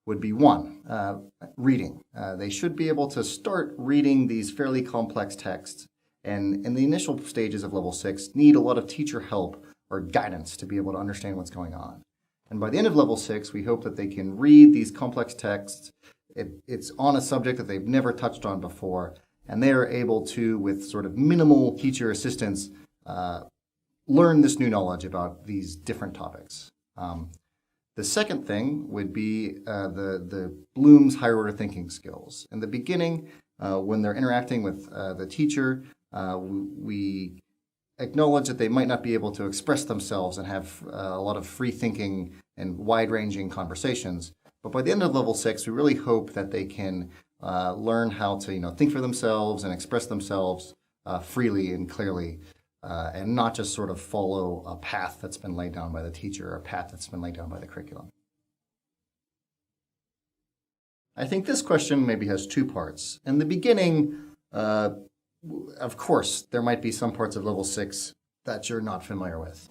would be one, reading. They should be able to start reading these fairly complex texts, and in the initial stages of level 6 need a lot of teacher help or guidance to be able to understand what's going on. And by the end of level 6, we hope that they can read these complex texts. It's on a subject that they've never touched on before, and they are able to, with sort of minimal teacher assistance, learn this new knowledge about these different topics. The second thing would be the Bloom's higher order thinking skills. In the beginning, when they're interacting with the teacher, we acknowledge that they might not be able to express themselves and have a lot of free thinking and wide-ranging conversations. But by the end of level 6, we really hope that they can learn how to think for themselves and express themselves freely and clearly, and not just sort of follow a path that's been laid down by the teacher or a path that's been laid down by the curriculum. I think this question maybe has two parts. In the beginning, of course, there might be some parts of level 6 that you're not familiar with.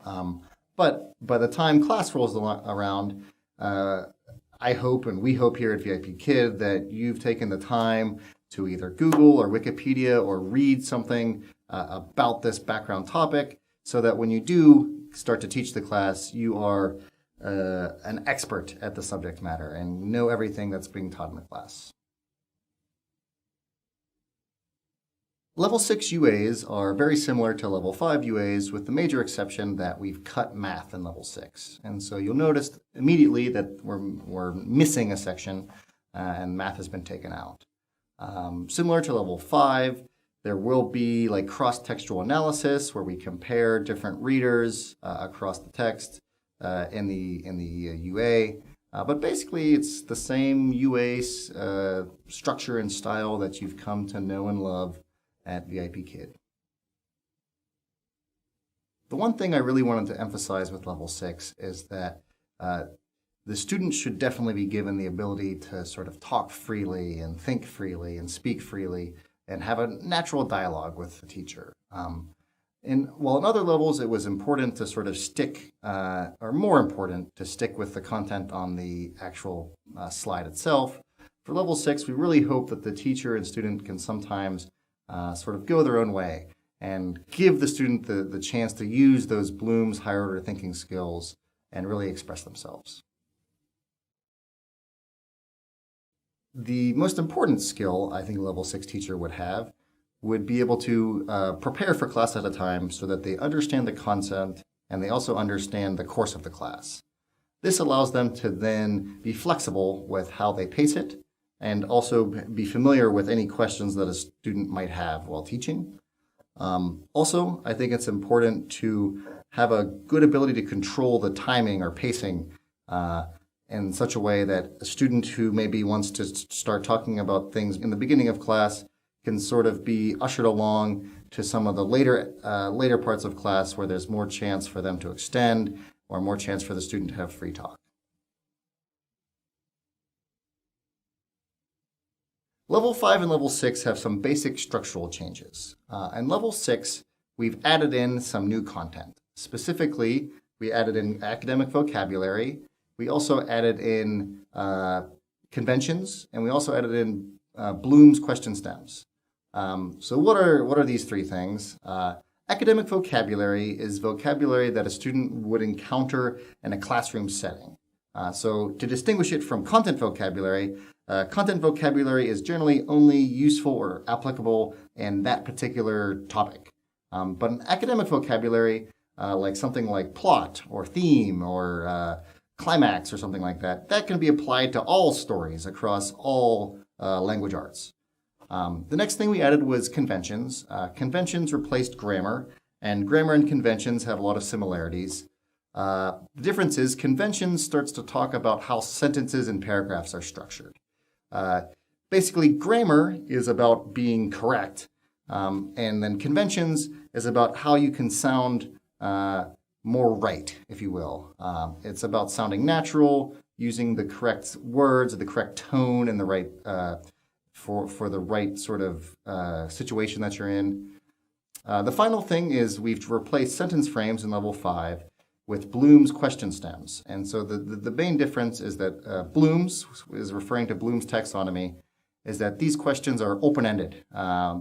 But by the time class rolls around, I hope, and we hope here at VIP Kid, that you've taken the time to either Google or Wikipedia or read something about this background topic, so that when you do start to teach the class, you are an expert at the subject matter and know everything that's being taught in the class. Level 6 UAs are very similar to level 5 UAs, with the major exception that we've cut math in level 6. And so you'll notice immediately that we're missing a section and math has been taken out. Similar to level 5, there will be like cross-textual analysis where we compare different readers across the text in the UA. But basically, it's the same UA structure and style that you've come to know and love at VIP Kid. The one thing I really wanted to emphasize with level 6 is that the students should definitely be given the ability to sort of talk freely and think freely and speak freely and have a natural dialogue with the teacher. While in other levels it was important to sort of stick, or more important, to stick with the content on the actual slide itself, for level 6 we really hope that the teacher and student can sometimes sort of go their own way and give the student the chance to use those Bloom's higher order thinking skills and really express themselves. The most important skill I think a level 6 teacher would have would be able to prepare for class at a time so that they understand the content and they also understand the course of the class. This allows them to then be flexible with how they pace it and also be familiar with any questions that a student might have while teaching. Also, I think it's important to have a good ability to control the timing or pacing in such a way that a student who maybe wants to start talking about things in the beginning of class can sort of be ushered along to some of the later parts of class where there's more chance for them to extend or more chance for the student to have free talk. Level 5 and Level 6 have some basic structural changes. In Level 6, we've added in some new content. Specifically, we added in academic vocabulary. We also added in conventions, and we also added in Bloom's question stems. So what are these three things? Academic vocabulary is vocabulary that a student would encounter in a classroom setting. So to distinguish it from content vocabulary is generally only useful or applicable in that particular topic. But an academic vocabulary, like something like plot or theme or climax or something like that, that can be applied to all stories across all language arts. The next thing we added was conventions. Conventions replaced grammar, and grammar and conventions have a lot of similarities. The difference is conventions starts to talk about how sentences and paragraphs are structured. Basically, grammar is about being correct, and then conventions is about how you can sound more right, if you will. It's about sounding natural, using the correct words, the correct tone, and the right for the right sort of situation that you're in. The final thing is we've replaced sentence frames in level 5 with Bloom's question stems. And so the main difference is that Bloom's is referring to Bloom's taxonomy, is that these questions are open-ended.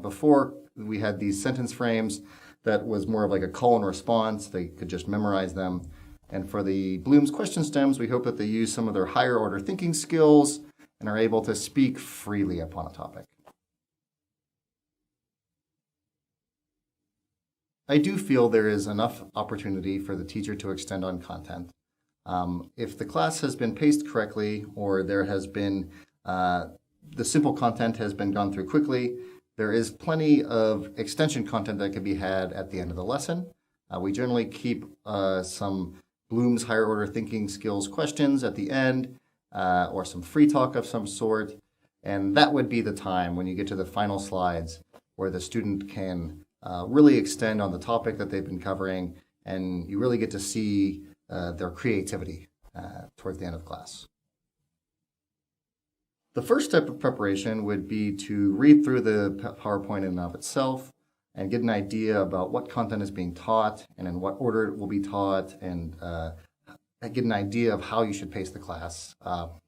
Before, we had these sentence frames that was more of like a call and response. They could just memorize them. And for the Bloom's question stems, we hope that they use some of their higher order thinking skills and are able to speak freely upon a topic. I do feel there is enough opportunity for the teacher to extend on content. If the class has been paced correctly, or there has been the simple content has been gone through quickly, there is plenty of extension content that can be had at the end of the lesson. We generally keep some Bloom's higher order thinking skills questions at the end, or some free talk of some sort. And that would be the time when you get to the final slides where the student can really extend on the topic that they've been covering, and you really get to see their creativity towards the end of class. The first step of preparation would be to read through the PowerPoint in and of itself and get an idea about what content is being taught and in what order it will be taught, and get an idea of how you should pace the class.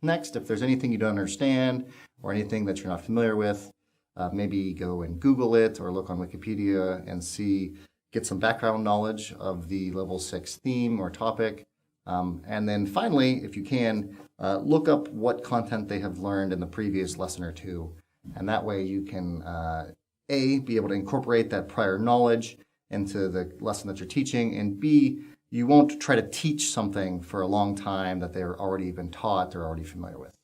Next, if there's anything you don't understand or anything that you're not familiar with, maybe go and Google it or look on Wikipedia and get some background knowledge of the Level 6 theme or topic. And then finally, if you can, look up what content they have learned in the previous lesson or two. And that way you can, A, be able to incorporate that prior knowledge into the lesson that you're teaching, and B, you won't try to teach something for a long time that they're already been taught or already familiar with.